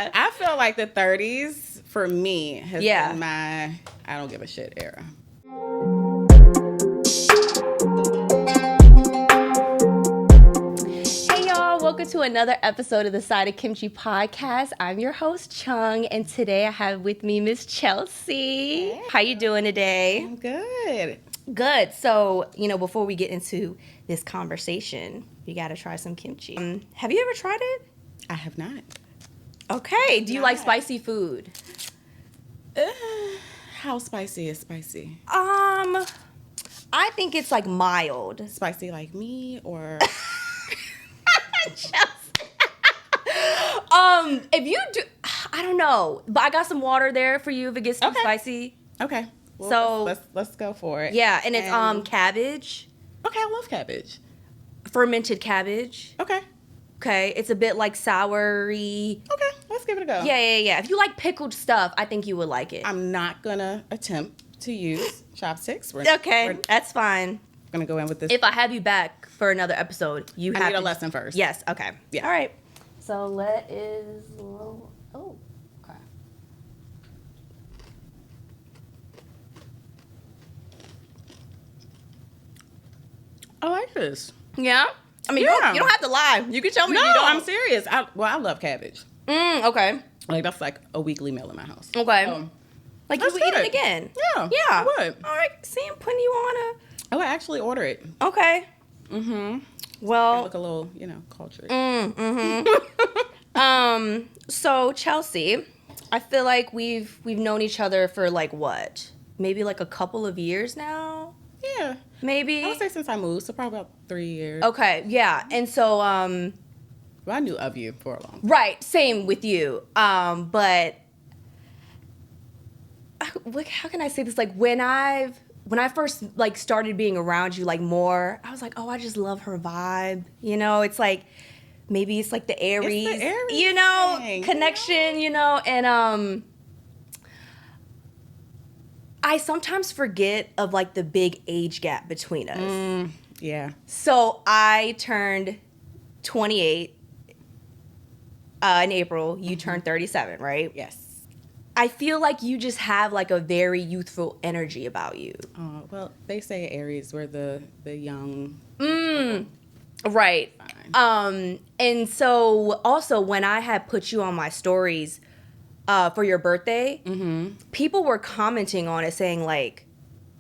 I feel like the 30s for me has been my I don't give a shit era. Welcome to another episode of the Side of Kimchi podcast. I'm your host, Chung, and today I have with me Miss Chelsea. Hey. How you doing today? I'm good. Good. So, before we get into this conversation, you got to try some kimchi. Have you ever tried it? I have not. Okay. Do you like spicy food? How spicy is spicy? I think it's like mild. Spicy like me or... If you do, I don't know, but I got some water there for you if it gets too spicy. Okay. Well, So let's go for it. Yeah, and it's cabbage. Okay, I love cabbage. Fermented cabbage. Okay, it's a bit like soury. Okay, let's give it a go. Yeah. If you like pickled stuff, I think you would like it. I'm not gonna attempt to use chopsticks. We're That's fine. gonna go in with this. If I have you back for another episode, you I have need a lesson first. Yes. Okay. Yeah. All right. So let is low. Oh. Okay. I like this. Yeah. I mean, Yeah. you don't have to lie. You can tell me No, if you don't. I'm serious. I love cabbage. Okay. Like that's like a weekly meal in my house. Okay. That's Like you would eat good. it again. Yeah. Yeah. I would. All right. See, I'm putting you on I would actually order it. a. Okay. Mm-hmm. Well. Look a little, cultured. So Chelsea, I feel like we've known each other for like what? Maybe like a couple of years now? Yeah. Maybe? I would say since I moved, so probably about 3 years. Okay, yeah. And so Well, I knew of you for a long time. right, same with you. But how can I say this? Like when I first like started being around you like more, I was like, oh, I just love her vibe. It's like maybe it's like the Aries, thing. connection, and I sometimes forget of like the big age gap between us. Yeah. So I turned 28 in April. You turned 37, right? Yes. I feel like you just have like a very youthful energy about you. Well, they say Aries, we're the young. Right. Fine. And so also when I had put you on my stories for your birthday, people were commenting on it saying like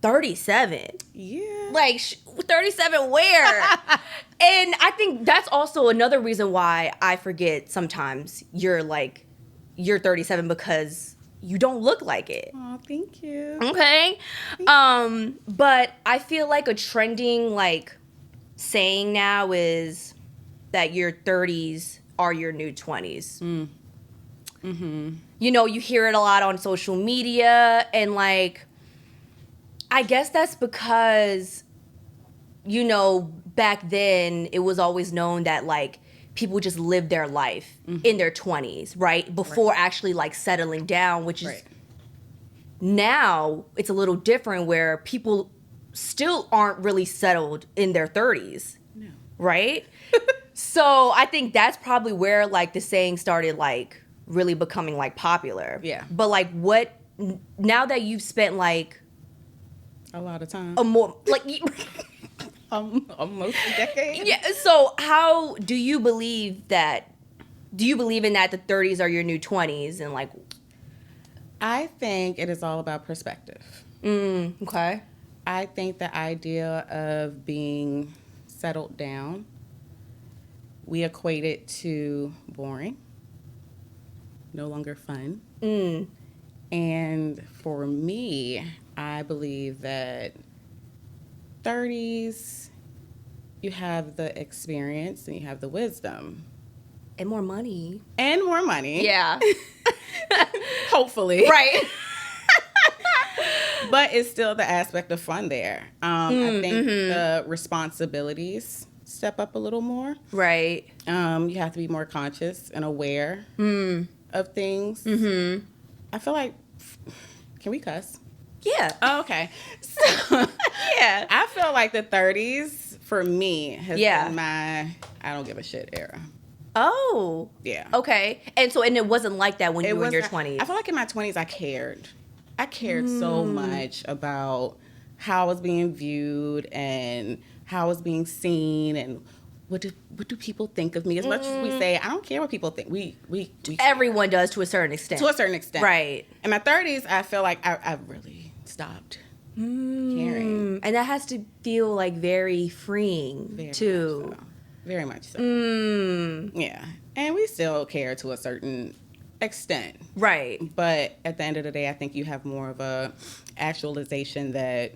37. Yeah. Like 37 where? And I think that's also another reason why I forget sometimes you're 37 because you don't look like it. Oh, thank you. Okay. But I feel like a trending like saying now is that your 30s are your new 20s. You hear it a lot on social media, and like I guess that's because back then it was always known that like people just live their life in their 20s, right? Before actually like settling down, which is now it's a little different where people still aren't really settled in their 30s. No. Right? So I think that's probably where like the saying started like really becoming like popular. Yeah. But like now that you've spent like A lot of time. a more like Almost a decade. yeah, so how do you believe in that the 30s are your new 20s and like I think it is all about perspective. okay. I think the idea of being settled down, we equate it to boring, no longer fun. And for me, I believe that 30s, you have the experience and you have the wisdom. And more money. And more money. Yeah. Hopefully. Right. But it's still the aspect of fun there. I think the responsibilities step up a little more. Right. You have to be more conscious and aware of things. I feel like, can we cuss? Yeah. Oh, okay. So, Yeah. I feel like the 30s for me has Yeah. been my I don't give a shit era. Oh. Yeah. Okay. And it wasn't like that when you were in your 20s. I feel like in my 20s I cared. I cared so much about how I was being viewed and how I was being seen and what do people think of me? As much as we say, I don't care what people think. We Everyone does to a certain extent. To a certain extent. Right. In my 30s, I feel like I really stopped caring. And that has to feel like very freeing, too. Very much so. Yeah. And we still care to a certain extent. Right. But at the end of the day, I think you have more of a actualization that,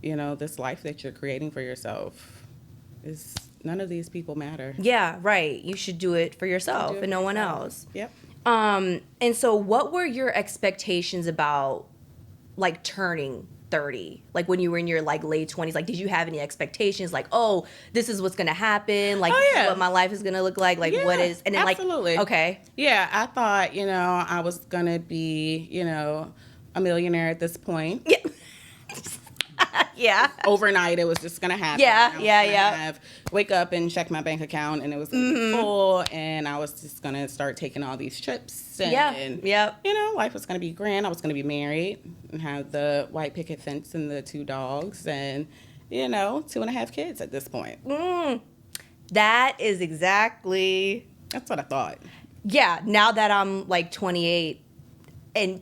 this life that you're creating for yourself is none of these people matter. Yeah, right. You should do it for yourself and no one else. Yep. And so what were your expectations about like turning 30? Like when you were in your like late 20s, like did you have any expectations like, oh, this is what's gonna happen, like this is what my life is gonna look like what is, and then absolutely. Like okay. Yeah, I thought, I was gonna be, a millionaire at this point. Yeah. Yeah. Overnight, it was just gonna happen. Yeah. Wake up and check my bank account, and it was gonna be full, and I was just gonna start taking all these trips. And, life was gonna be grand. I was gonna be married and have the white picket fence and the 2 dogs, and 2.5 kids at this point. That is exactly. That's what I thought. Yeah. Now that I'm like 28, and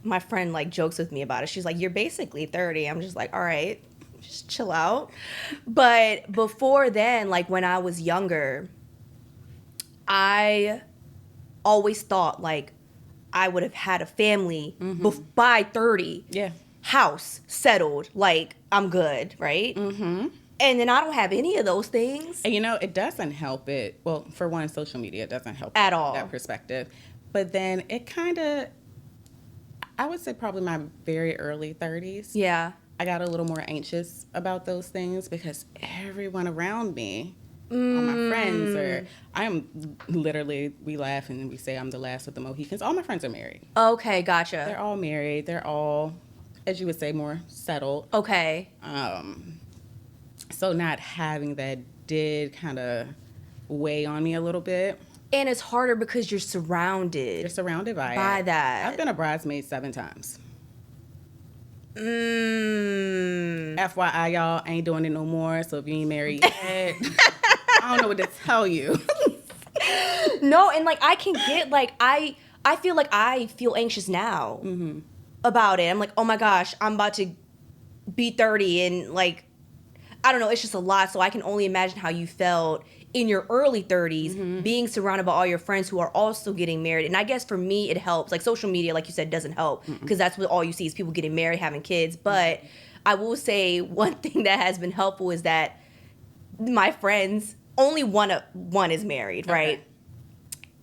my friend like jokes with me about it. She's like, "You're basically 30." I'm just like, "All right, just chill out." But before then, like when I was younger, I always thought like I would have had a family by 30. Yeah. House settled, like I'm good, right? Mm-hmm. And then I don't have any of those things. And it doesn't help it. Well, for one, social media doesn't help at all that perspective. But then it kind of, I would say probably my very early 30s. Yeah. I got a little more anxious about those things because everyone around me, all my friends, I am literally, we laugh and we say I'm the last of the Mohicans. All my friends are married. Okay, gotcha. They're all married. They're all, as you would say, more settled. Okay. So not having that did kind of weigh on me a little bit. And it's harder because you're surrounded. You're surrounded by it. That. I've been a bridesmaid 7 times. FYI, y'all, ain't doing it no more. So if you ain't married yet, I don't know what to tell you. No, and like I can get like I feel anxious now about it. I'm like, oh my gosh, I'm about to be 30 and like I don't know, it's just a lot. So I can only imagine how you felt in your early 30s, being surrounded by all your friends who are also getting married. And I guess for me, it helps. Like social media, like you said, doesn't help because that's what all you see is people getting married, having kids. But I will say one thing that has been helpful is that my friends, only one is married, right? Okay.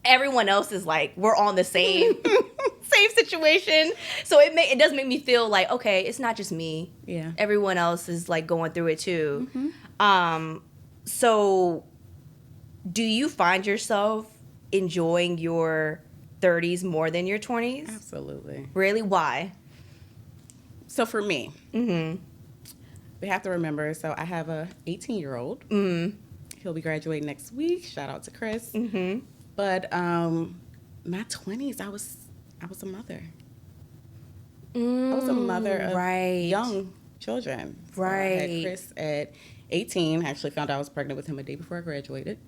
Everyone else is like, we're on the same situation. So it does make me feel like, okay, it's not just me. Yeah. Everyone else is like going through it too. So do you find yourself enjoying your 30s more than your 20s? Absolutely. Really? Why? So for me, we have to remember, so I have a 18-year-old. He'll be graduating next week. Shout out to Chris. But my 20s, I was a mother. I was a mother of young children. So I had Chris at 18. I actually found out I was pregnant with him a day before I graduated.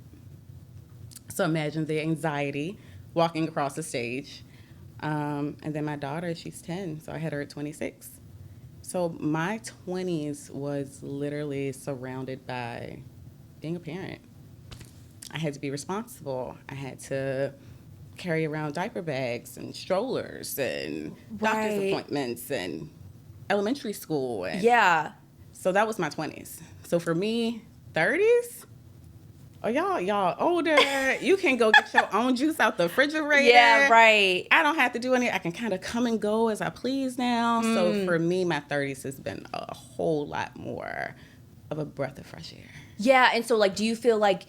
So imagine the anxiety walking across the stage. And then my daughter, she's 10, so I had her at 26. So my 20s was literally surrounded by being a parent. I had to be responsible. I had to carry around diaper bags and strollers and doctor's appointments and elementary school. And so that was my 20s. So for me, 30s? Oh, y'all older. You can go get your own juice out the refrigerator. Yeah, right. I don't have to do any. I can kind of come and go as I please now. So for me, my 30s has been a whole lot more of a breath of fresh air. Yeah, and so like, do you feel like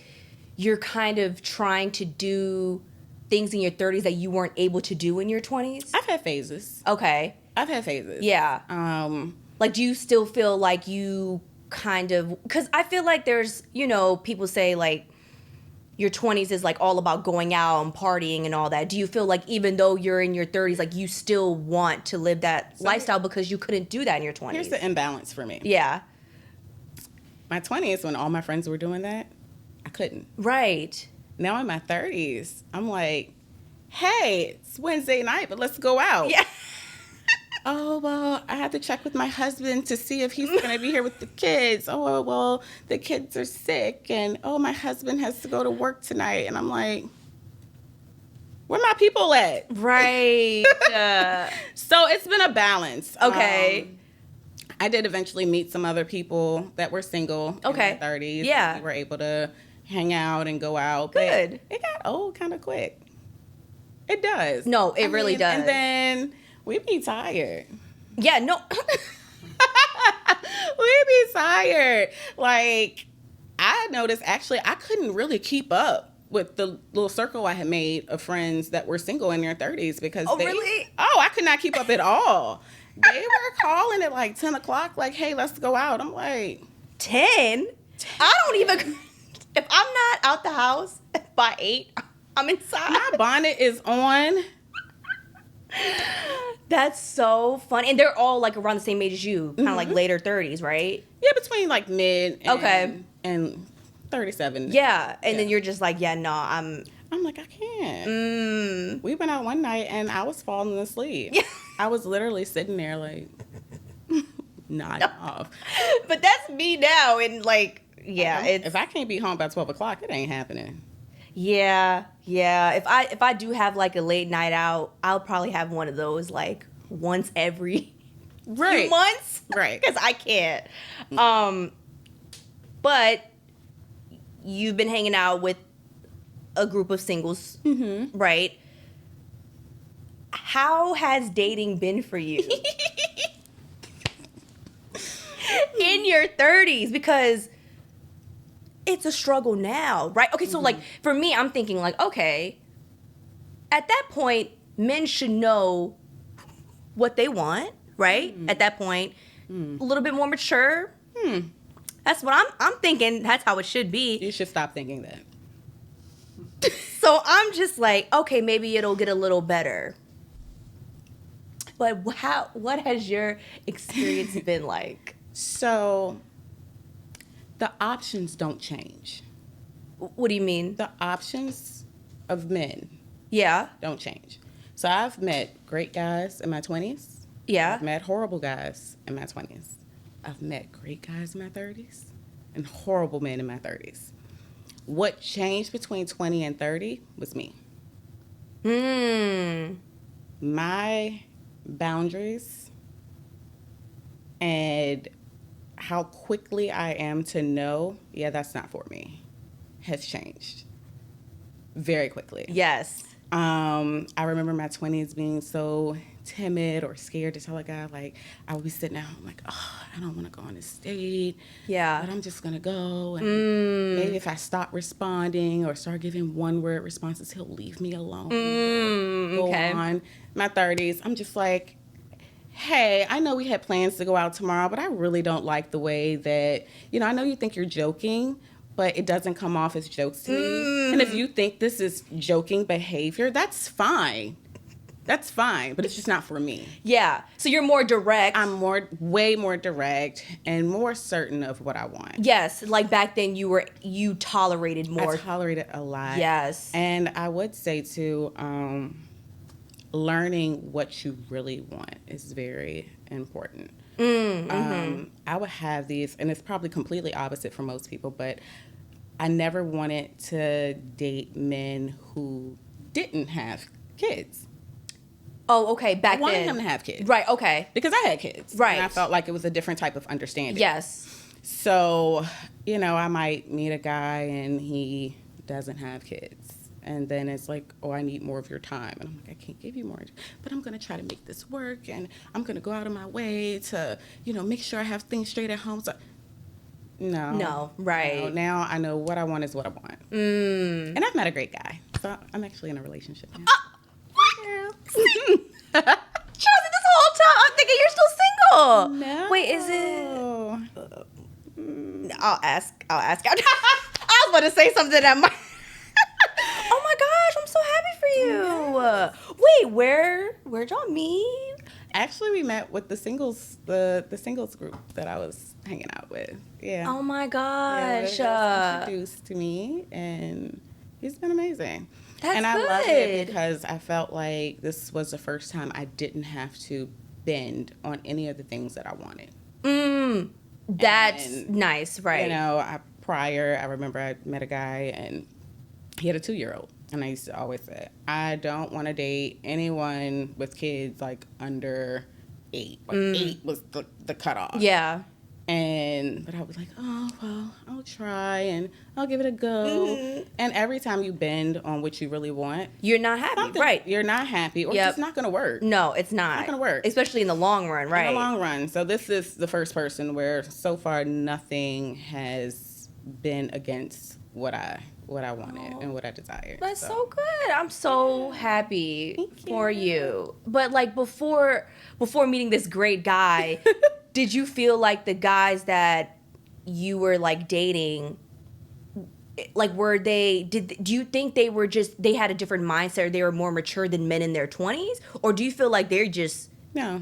you're kind of trying to do things in your 30s that you weren't able to do in your 20s? I've had phases. Okay. I've had phases. Yeah. Like, do you still feel like you kind of, because I feel like there's, people say like, your 20s is like all about going out and partying and all that. Do you feel like even though you're in your 30s, like you still want to live that lifestyle because you couldn't do that in your 20s? Here's the imbalance for me. Yeah. My 20s, when all my friends were doing that, I couldn't. Right. Now in my 30s, I'm like, hey, it's Wednesday night, but let's go out. Yeah. Oh, well, I have to check with my husband to see if he's going to be here with the kids. Oh, well, the kids are sick. And, oh, my husband has to go to work tonight. And I'm like, where my people at? Right. So it's been a balance. Okay. I did eventually meet some other people that were single in their 30s. Yeah. We were able to hang out and go out. Good. But it got old kind of quick. It does. No, it really does. And then we be tired. Yeah, no. We be tired. Like, I noticed, actually, I couldn't really keep up with the little circle I had made of friends that were single in their 30s because Really? Oh, I could not keep up at all. They were calling at like 10 o'clock, like, hey, let's go out. I'm like, 10? I don't even, if I'm not out the house by 8, I'm inside. my bonnet is on. That's so funny. And they're all like around the same age as you, kind of like later 30s, right? Yeah, between like mid Okay. and 37. Yeah. And then you're just like, yeah, no, I'm like, I can't. We went out one night and I was falling asleep. I was literally sitting there like, nodding off. But that's me now. And like, yeah. If I can't be home by 12 o'clock, it ain't happening. Yeah. If I do have like a late night out, I'll probably have one of those like once every few months. Right. Because I can't. But you've been hanging out with a group of singles, right? How has dating been for you in your 30s? Because it's a struggle now, right? Okay, so like for me, I'm thinking like, okay, at that point, men should know what they want, right? At that point, a little bit more mature. That's what I'm thinking. That's how it should be. You should stop thinking that. So I'm just like, okay, maybe it'll get a little better. But what has your experience been like? So the options don't change. What do you mean? The options of men Yeah. don't change. So I've met great guys in my 20s. Yeah. I've met horrible guys in my 20s. I've met great guys in my 30s and horrible men in my 30s. What changed between 20 and 30 was me. My boundaries and how quickly I am to know, yeah, that's not for me, has changed very quickly. Yes. I remember my 20s being so timid or scared to tell a guy, like, I would be sitting at home like, oh, I don't want to go on this date. Yeah. But I'm just going to go. And maybe if I stop responding or start giving one-word responses, he'll leave me alone. Go on. My 30s, I'm just like, hey, I know we had plans to go out tomorrow, but I really don't like the way that, I know you think you're joking, but it doesn't come off as jokes to me. And if you think this is joking behavior, that's fine. That's fine, but it's just not for me. Yeah. So you're more direct. I'm way more direct and more certain of what I want. Yes. Like back then you tolerated more. I tolerated a lot. Yes. And I would say too, learning what you really want is very important. I would have these, and it's probably completely opposite for most people, but I never wanted to date men who didn't have kids. Oh, okay. Back then. I wanted him to have kids. Right, okay. Because I had kids. Right. And I felt like it was a different type of understanding. Yes. So, I might meet a guy and he doesn't have kids. And then it's like, oh, I need more of your time. And I'm like, I can't give you more. But I'm going to try to make this work. And I'm going to go out of my way to, make sure I have things straight at home. So, no. Right. No, now I know what I want is what I want. And I've met a great guy. So I'm actually in a relationship now. What? Chelsea, this whole time I'm thinking you're still single. No. Wait, is it? I'll ask. I was about to say something that might. where'd y'all meet? Actually, we met with the singles group that I was hanging out with. Yeah. Oh my Yeah, gosh. he was introduced to me, and he's been amazing. That's and I good. love it because I felt like this was the first time I didn't have to bend on any of the things that I wanted. That's And, nice, right? You know, I remember I met a guy, and he had a 2-year-old. And I used to always say, I don't want to date anyone with kids like under 8. Like 8 was the cutoff. Yeah. But I was like, oh, well, I'll try and I'll give it a go. And every time you bend on what you really want, you're not happy, right? You're not happy, or it's not going to work. No, it's not. It's not going to work. Especially in the long run, right? In the long run. So this is the first person where so far nothing has been against what I wanted and what I desired. That's so good. I'm so happy for you. But like before meeting this great guy, did you feel like the guys that you were like dating, like do you think they had a different mindset, or they were more mature than men in their 20s? Or do you feel like they're just No,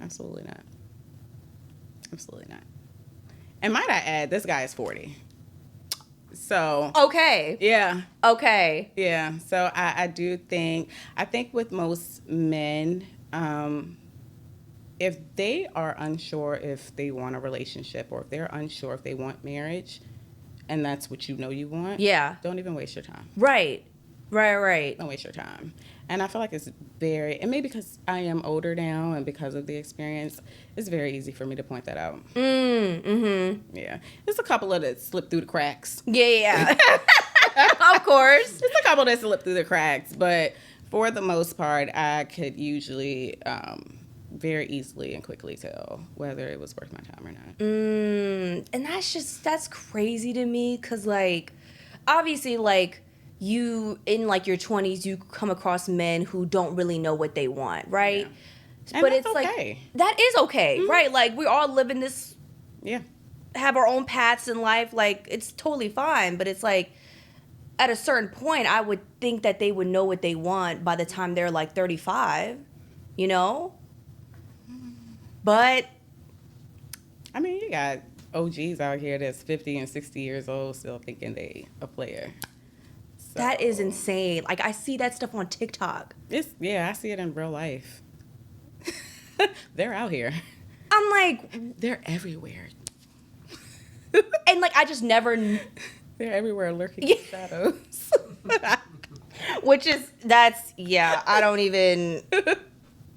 absolutely not. Absolutely not. And might I add, this guy is 40. So okay. Yeah. Okay. Yeah. So I think with most men, if they are unsure if they want a relationship, or if they're unsure if they want marriage, and that's what you know you want, don't even waste your time. Right. Don't waste your time. And I feel like it's and maybe because I am older now and because of the experience, it's very easy for me to point that out. Yeah. There's a couple of that slip through the cracks. Yeah. Of course. There's a couple that slip through the cracks, but for the most part, I could usually very easily and quickly tell whether it was worth my time or not. And that's crazy to me, because like, obviously, like, you in like your 20s, you come across men who don't really know what they want, right? Yeah. But it's okay. Like that is okay, right? Like, we're all living this, have our own paths in life. Like, it's totally fine. But it's like, at a certain point, I would think that they would know what they want by the time they're like 35, you know? But I mean, you got OGs out here that's 50 and 60 years old still thinking they a player. So, that is insane. Like, I see that stuff on TikTok. I see it in real life. They're out here. I'm like, they're everywhere. And like, I just never. They're everywhere, lurking in shadows. I don't even.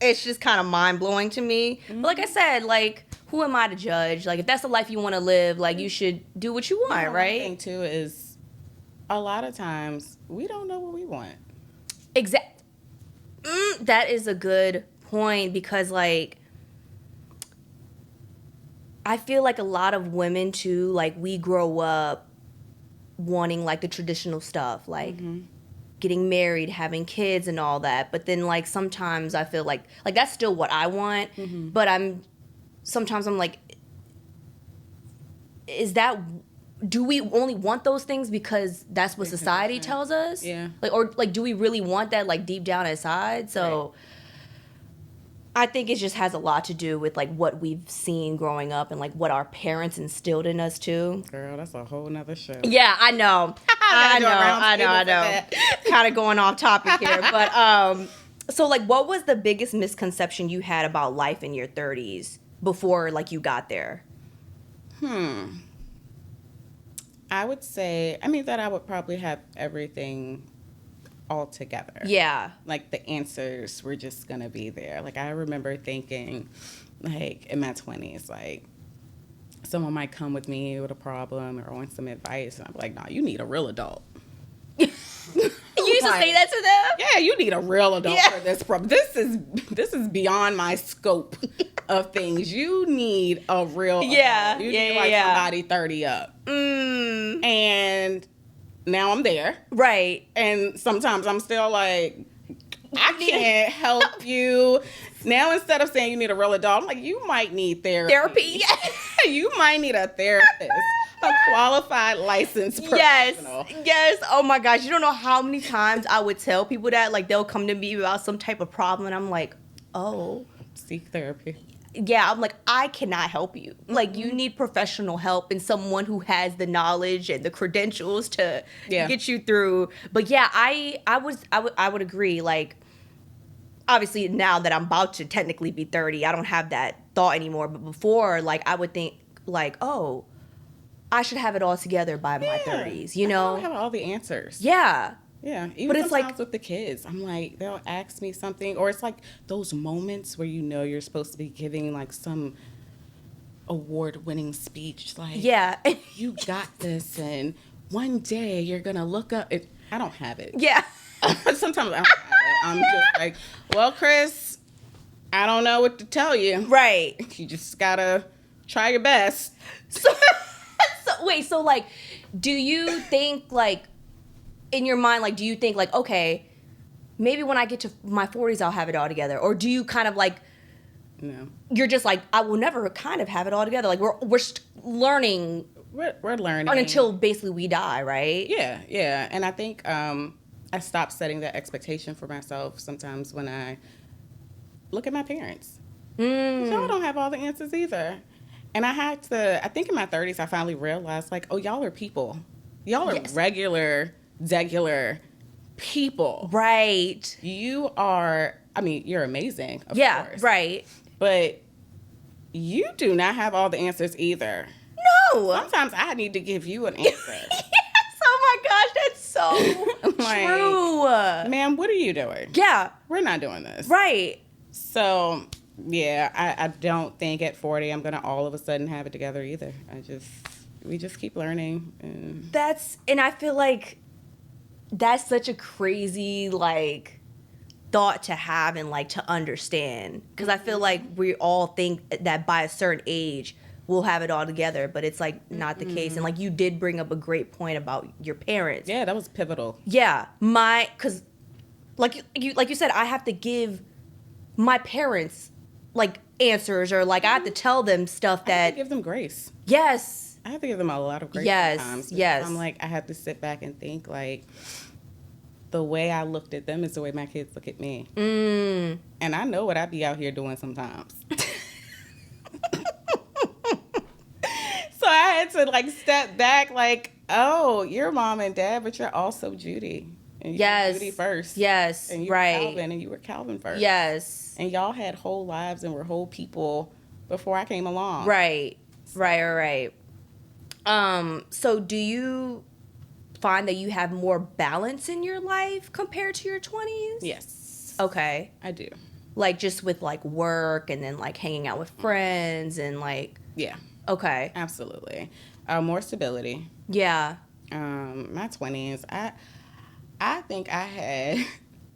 It's just kind of mind blowing to me. But like I said, like, who am I to judge? Like, if that's the life you want to live, like, you should do what you want, right? The thing too is, a lot of times we don't know what we want. That is a good point, because like, I feel like a lot of women too, like, we grow up wanting like the traditional stuff, like getting married, having kids and all that. But then like, sometimes I feel like that's still what I want, but sometimes I'm like, do we only want those things because that's what society tells us? Yeah. Like, or like, do we really want that, like, deep down inside? So I think it just has a lot to do with like what we've seen growing up and like what our parents instilled in us too. Girl, that's a whole nother show. Yeah, I know. I know. Kind of going off topic here. But so like, what was the biggest misconception you had about life in your 30s before like you got there? I would say, that I would probably have everything all together. Yeah. Like, the answers were just going to be there. Like, I remember thinking, like, in my 20s, like, someone might come with me with a problem or want some advice, and I'm like, nah, you need a real adult. You used to say that to them? Yeah, you need a real adult for this problem. This is beyond my scope of things. You need a real adult. You need somebody 30 up. And now I'm there. Right. And sometimes I'm still like, I can't help you. Now, instead of saying you need a real adult, I'm like, you might need therapy. You might need a therapist. A qualified licensed professional. Yes. Oh my gosh. You don't know how many times I would tell people that. Like, they'll come to me about some type of problem, and I'm like, oh. Seek therapy. Yeah, I'm like, I cannot help you. Like, you need professional help and someone who has the knowledge and the credentials to get you through. But yeah, I would agree. Like, obviously now that I'm about to technically be 30, I don't have that thought anymore. But before, like, I would think like, oh, I should have it all together by my 30s, you know? I don't have all the answers. Yeah. Yeah, even but it's sometimes like with the kids, I'm like, they'll ask me something, or it's like those moments where you know you're supposed to be giving like some award-winning speech, like, you got this, and one day you're gonna look up. I don't have it. Yeah. Sometimes I don't have it. I'm just like, well, Chris, I don't know what to tell you. Right. You just gotta try your best. So like, do you think like, in your mind, like, do you think like, okay, maybe when I get to my 40s, I'll have it all together? Or do you kind of like, no, you're just like, I will never kind of have it all together. Like, we're learning. We're learning. Until basically we die, right? Yeah. And I think I stopped setting that expectation for myself sometimes when I look at my parents. Y'all don't have all the answers either. And I think in my 30s, I finally realized, like, oh, y'all are people. Y'all are regular people. Right. You are, I mean, you're amazing, of course. Right. But you do not have all the answers either. No. Sometimes I need to give you an answer. Yes. Oh my gosh, that's so like, true. Man, what are you doing? Yeah. We're not doing this. Right. So, yeah, I don't think at 40 I'm going to all of a sudden have it together either. We just keep learning. And I feel like that's such a crazy, like, thought to have and, like, to understand. Because I feel like we all think that by a certain age, we'll have it all together. But it's, like, not the case. And, like, you did bring up a great point about your parents. Yeah, that was pivotal. Yeah. Because, like you said, I have to give my parents, like, answers. Or, like, I have to tell them stuff that... I have to give them grace. Yes. I have to give them a lot of grace sometimes. Yes. I'm like, I have to sit back and think, like, the way I looked at them is the way my kids look at me. And I know what I be out here doing sometimes. So I had to, like, step back, like, oh, you're mom and dad, but you're also Judy. And you were Judy first. Yes, and you were Calvin, and you were Calvin first. Yes. And y'all had whole lives and were whole people before I came along. Right. So do you find that you have more balance in your life compared to your 20s? Yes. Okay. I do. Like, just with, like, work and then, like, hanging out with friends and, like... Yeah. Okay. Absolutely. More stability. Yeah. My 20s, I think I had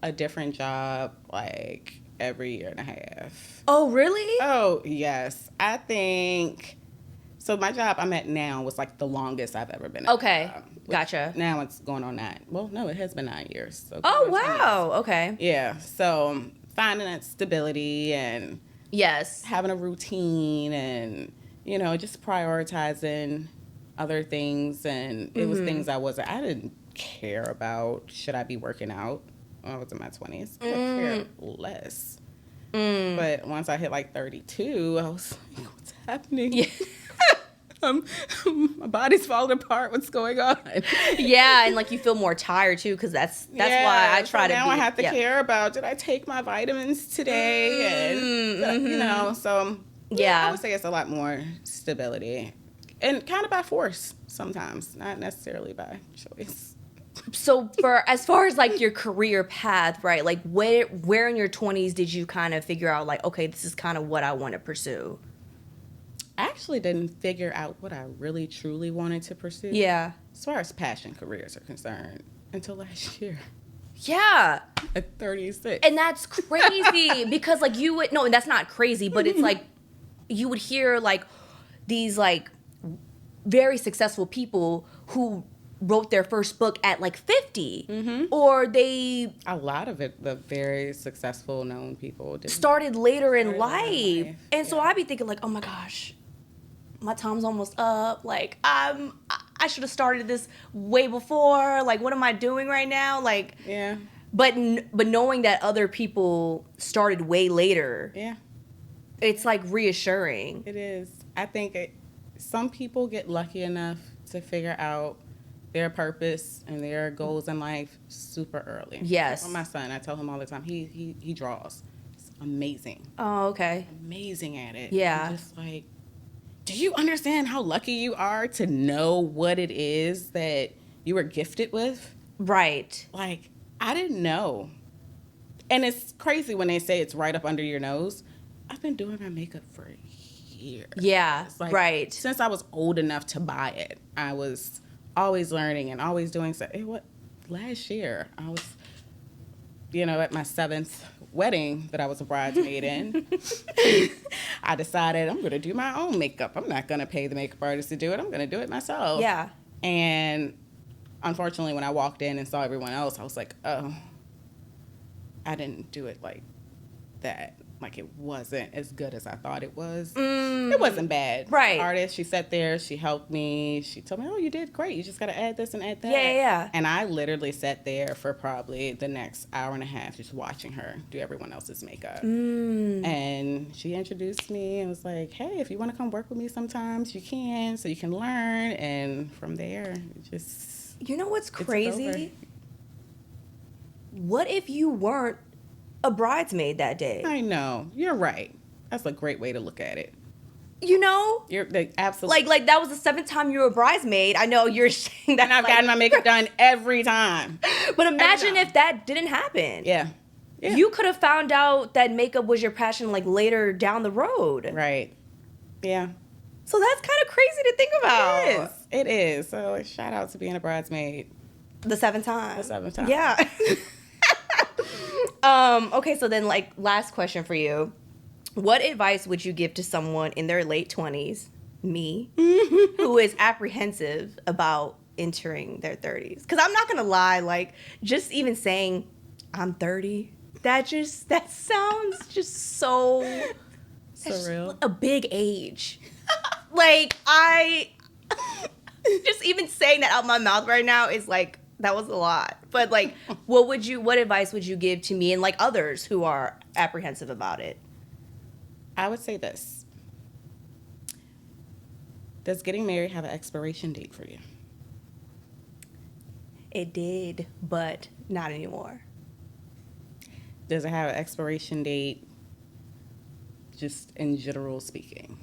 a different job, like, every year and a half. Oh, really? Oh, yes. I think... So my job I'm at now was, like, the longest I've ever been at. Okay. Gotcha. Now it's going on 9. Well, no, it has been 9 years. So oh, wow. Okay. Yeah. So finding that stability and... Yes. Having a routine and, you know, just prioritizing other things. And it was things I didn't care about. Should I be working out when I was in my 20s? I cared less. But once I hit, like, 32, I was like, what's happening? Yeah. My body's falling apart. What's going on? Yeah, and, like, you feel more tired too, because that's why I try to. Now I have to care about, did I take my vitamins today? And you know, so I would say it's a lot more stability, and kind of by force sometimes, not necessarily by choice. So as far as, like, your career path, right? Like, where in your 20s did you kind of figure out, like, okay, this is kind of what I want to pursue? I actually didn't figure out what I really truly wanted to pursue. Yeah. As far as passion careers are concerned, until last year. Yeah. At 36. And that's crazy because, like, and that's not crazy, but it's like you would hear, like, these, like, very successful people who wrote their first book at, like, 50 or they... A lot of it, the very successful known people started later in life. And so I'd be thinking, like, oh my gosh, my time's almost up. Like, I should have started this way before. Like, what am I doing right now? Like, yeah. But knowing that other people started way later, yeah, it's like reassuring. It is. I think some people get lucky enough to figure out their purpose and their goals in life super early. Yes. Like my son, I tell him all the time, he draws. It's amazing. Oh, okay. Amazing at it. Yeah. I'm just like, do you understand how lucky you are to know what it is that you were gifted with? Right. Like, I didn't know. And it's crazy when they say it's right up under your nose. I've been doing my makeup for years. Yeah, like, right. Since I was old enough to buy it, I was always learning and always doing stuff. Last year, I was, at my 7th wedding that I was a bridesmaid in. I decided I'm going to do my own makeup. I'm not going to pay the makeup artist to do it. I'm going to do it myself. Yeah. And unfortunately, when I walked in and saw everyone else, I was like, oh, I didn't do it like that. Like, it wasn't as good as I thought it was. It wasn't bad. Right. The artist, she sat there, she helped me. She told me, oh, you did great. You just got to add this and add that. Yeah. And I literally sat there for probably the next hour and a half just watching her do everyone else's makeup. And she introduced me and was like, hey, if you want to come work with me sometimes, you can, so you can learn. And from there, it just... You know what's crazy? What if you weren't a bridesmaid that day? I know. You're right. That's a great way to look at it. You know? You're absolutely... Like that was the 7th time you were a bridesmaid. I know you're saying that. And I've gotten my makeup done every time. But imagine if that didn't happen. Yeah. You could have found out that makeup was your passion like later down the road. Right. Yeah. So that's kind of crazy to think about. It is. So shout out to being a bridesmaid. The 7th time. The 7th time. Yeah. Okay, so then like last question for you. What advice would you give to someone in their late 20s, me, who is apprehensive about entering their 30s? Because I'm not going to lie, like just even saying I'm 30, that sounds just so surreal. A big age. Like I just even saying that out my mouth right now is like, that was a lot. But like, what advice would you give to me and like others who are apprehensive about it? I would say this. Does getting married have an expiration date for you? It did, but not anymore. Does it have an expiration date just in general speaking?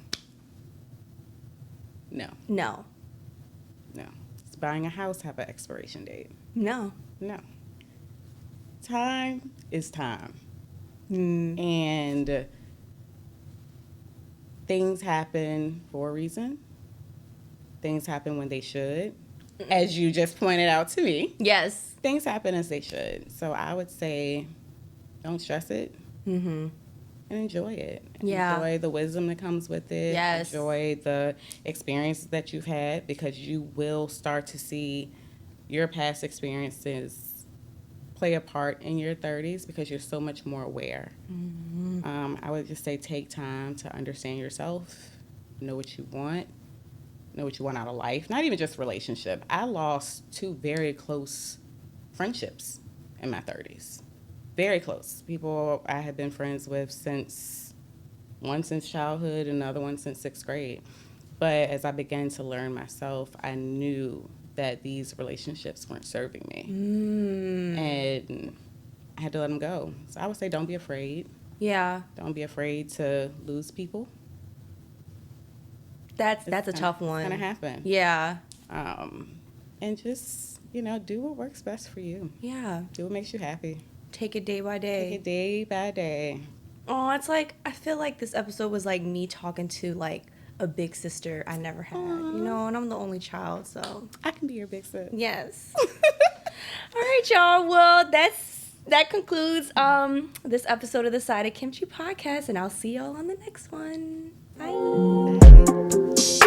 No. No. Does buying a house have an expiration date? No. Time is time. And things happen for a reason. Things happen when they should. As you just pointed out to me. Yes. Things happen as they should. So I would say don't stress it. And enjoy it. Yeah. Enjoy the wisdom that comes with it. Yes. Enjoy the experiences that you've had, because you will start to see your past experiences play a part in your 30s because you're so much more aware. I would just say take time to understand yourself, know what you want out of life, not even just relationship. I lost 2 very close friendships in my 30s. Very close. People I had been friends with one since childhood, another one since 6th grade. But as I began to learn myself, I knew that these relationships weren't serving me. And I had to let them go. So I would say don't be afraid. Yeah. Don't be afraid to lose people. That's a tough one. It's going to happen. Yeah. And just, do what works best for you. Yeah. Do what makes you happy. Take it day by day. Take it day by day. Oh, it's like, I feel like this episode was like me talking to like a big sister I never had, and I'm the only child, so. I can be your big sis. Yes. All right, y'all. Well, that concludes this episode of the Side of Kimchi podcast, and I'll see y'all on the next one. Bye.